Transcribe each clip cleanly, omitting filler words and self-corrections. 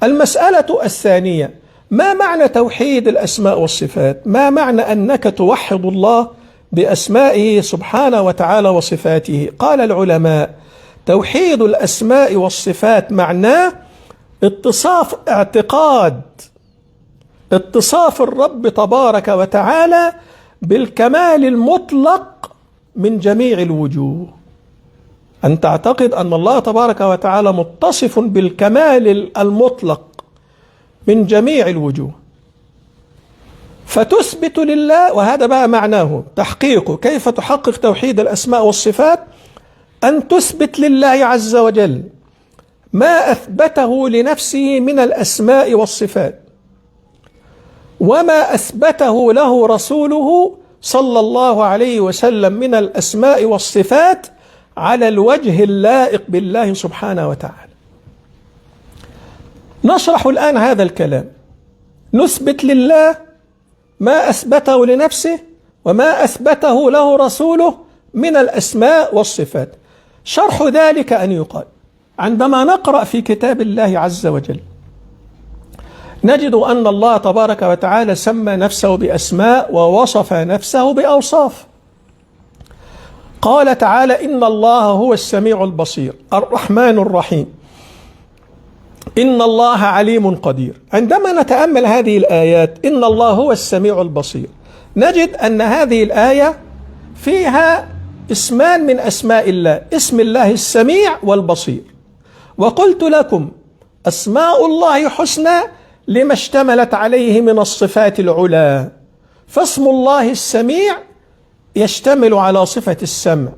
المسألة الثانية: ما معنى توحيد الأسماء والصفات؟ ما معنى أنك توحد الله بأسمائه سبحانه وتعالى وصفاته؟ قال العلماء: توحيد الأسماء والصفات معناه اتصاف الرب تبارك وتعالى بالكمال المطلق من جميع الوجوه. أن تعتقد أن الله تبارك وتعالى متصف بالكمال المطلق من جميع الوجوه، فتثبت لله، وهذا بقى معناه تحقيقه. كيف تحقق توحيد الأسماء والصفات؟ أن تثبت لله عز وجل ما أثبته لنفسه من الأسماء والصفات، وما أثبته له رسوله صلى الله عليه وسلم من الأسماء والصفات على الوجه اللائق بالله سبحانه وتعالى. نشرح الآن هذا الكلام. نثبت لله ما أثبته لنفسه وما أثبته له رسوله من الأسماء والصفات. شرح ذلك أن يقال: عندما نقرأ في كتاب الله عز وجل نجد أن الله تبارك وتعالى سمى نفسه بأسماء ووصف نفسه بأوصاف. قال تعالى: إن الله هو السميع البصير الرحمن الرحيم إن الله عليم قدير. عندما نتأمل هذه الآيات إن الله هو السميع البصير نجد أن هذه الآية فيها اسمان من أسماء الله: اسم الله السميع والبصير. وقلت لكم أسماء الله حسنى لما اشتملت عليه من الصفات العلى، فاسم الله السميع يشتمل على صفة السمع،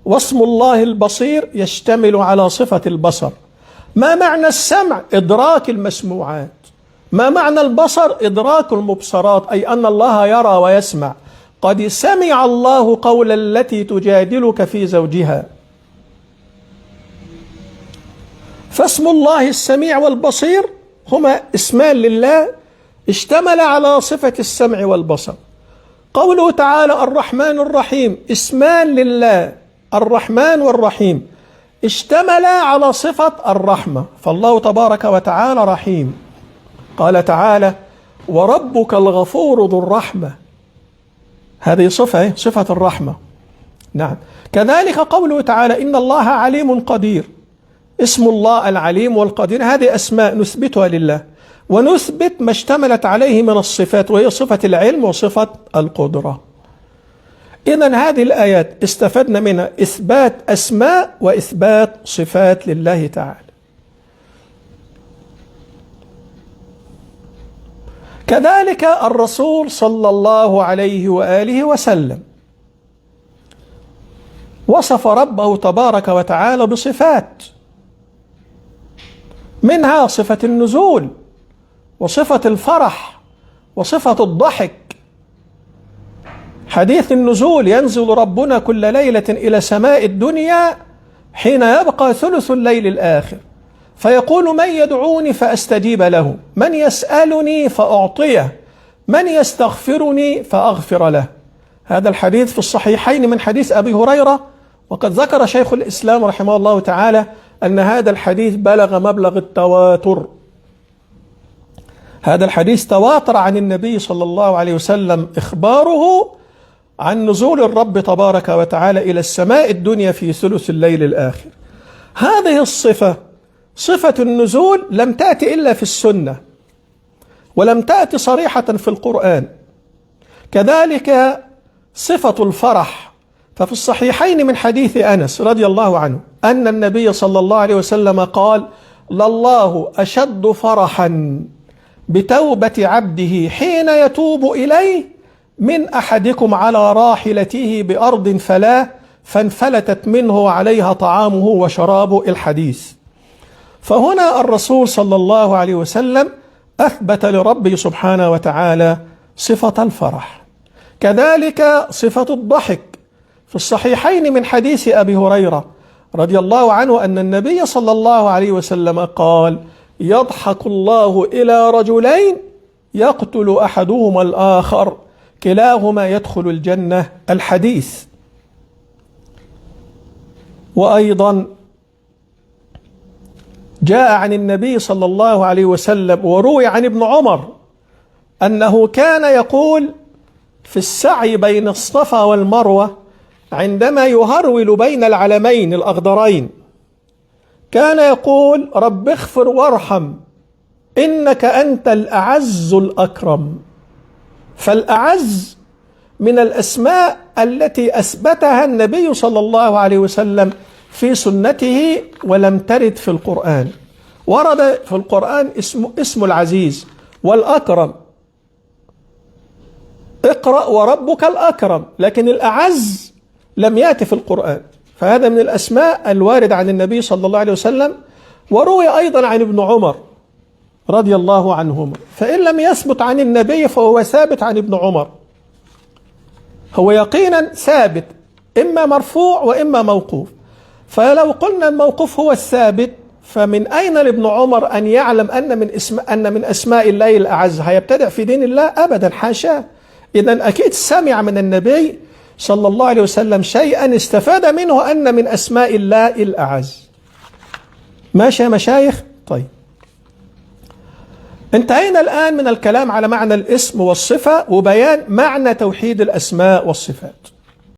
واسم الله البصير يشتمل على صفة البصر. ما معنى السمع؟ إدراك المسموعات. ما معنى البصر؟ إدراك المبصرات، أي أن الله يرى ويسمع. قد سمع الله قول التي تجادلك في زوجها. فاسم الله السميع والبصير هما اسمان لله اشتمل على صفة السمع والبصر. قوله تعالى الرحمن الرحيم اسمان لله، الرحمن والرحيم اشتمل على صفة الرحمة، فالله تبارك وتعالى رحيم. قال تعالى: وربك الغفور ذو الرحمة، هذه صفة الرحمة. نعم. كذلك قوله تعالى: إن الله عليم قدير، اسم الله العليم والقدير، هذه أسماء نثبتها لله، ونثبت ما اشتملت عليه من الصفات، وهي صفة العلم وصفة القدرة. إذن هذه الآيات استفدنا منها إثبات أسماء وإثبات صفات لله تعالى. كذلك الرسول صلى الله عليه وآله وسلم وصف ربه تبارك وتعالى بصفات، منها صفة النزول وصفة الفرح وصفة الضحك. حديث النزول: ينزل ربنا كل ليلة إلى سماء الدنيا حين يبقى ثلث الليل الآخر، فيقول: من يدعوني فأستجيب له، من يسألني فأعطيه، من يستغفرني فأغفر له. هذا الحديث في الصحيحين من حديث أبي هريرة. وقد ذكر شيخ الإسلام رحمه الله تعالى أن هذا الحديث بلغ مبلغ التواتر. هذا الحديث تواتر عن النبي صلى الله عليه وسلم إخباره عن نزول الرب تبارك وتعالى إلى السماء الدنيا في ثلث الليل الآخر. هذه الصفة، صفة النزول، لم تأتي إلا في السنة، ولم تأتي صريحة في القرآن. كذلك صفة الفرح، ففي الصحيحين من حديث أنس رضي الله عنه أن النبي صلى الله عليه وسلم قال: لله أشد فرحا بتوبة عبده حين يتوب إليه من أحدكم على راحلته بأرض فلاة فانفلتت منه عليها طعامه وشرابه، الحديث. فهنا الرسول صلى الله عليه وسلم أثبت لربه سبحانه وتعالى صفة الفرح. كذلك صفة الضحك، في الصحيحين من حديث أبي هريرة رضي الله عنه أن النبي صلى الله عليه وسلم قال: يضحك الله إلى رجلين يقتل أحدهما الآخر كلاهما يدخل الجنة، الحديث. جاء عن النبي صلى الله عليه وسلم وروي عن ابن عمر أنه كان يقول في السعي بين الصفا والمروة عندما يهرول بين العلمين الأخضرين، كان يقول: رب اغفر وارحم إنك أنت الأعز الأكرم. فالأعز من الأسماء التي أثبتها النبي صلى الله عليه وسلم في سنته ولم ترد في القرآن. ورد في القرآن اسم العزيز والأكرم، اقرأ وربك الأكرم، لكن الأعز لم يأتي في القرآن. فهذا من الأسماء الواردة عن النبي صلى الله عليه وسلم، وروي أيضا عن ابن عمر رضي الله عنهما. فإن لم يثبت عن النبي فهو ثابت عن ابن عمر، هو يقينا ثابت، إما مرفوع وإما موقوف. فلو قلنا الموقوف هو الثابت، فمن أين لابن عمر أن يعلم أن من أسماء الله الأعز هيبتدع في دين الله؟ أبدا، حاشاه. إذن أكيد سمع من النبي صلى الله عليه وسلم شيئا استفاد منه أن من أسماء الله الأعز. ماشي يا مشايخ؟ طيب، انتهينا الآن من الكلام على معنى الاسم والصفة وبيان معنى توحيد الأسماء والصفات.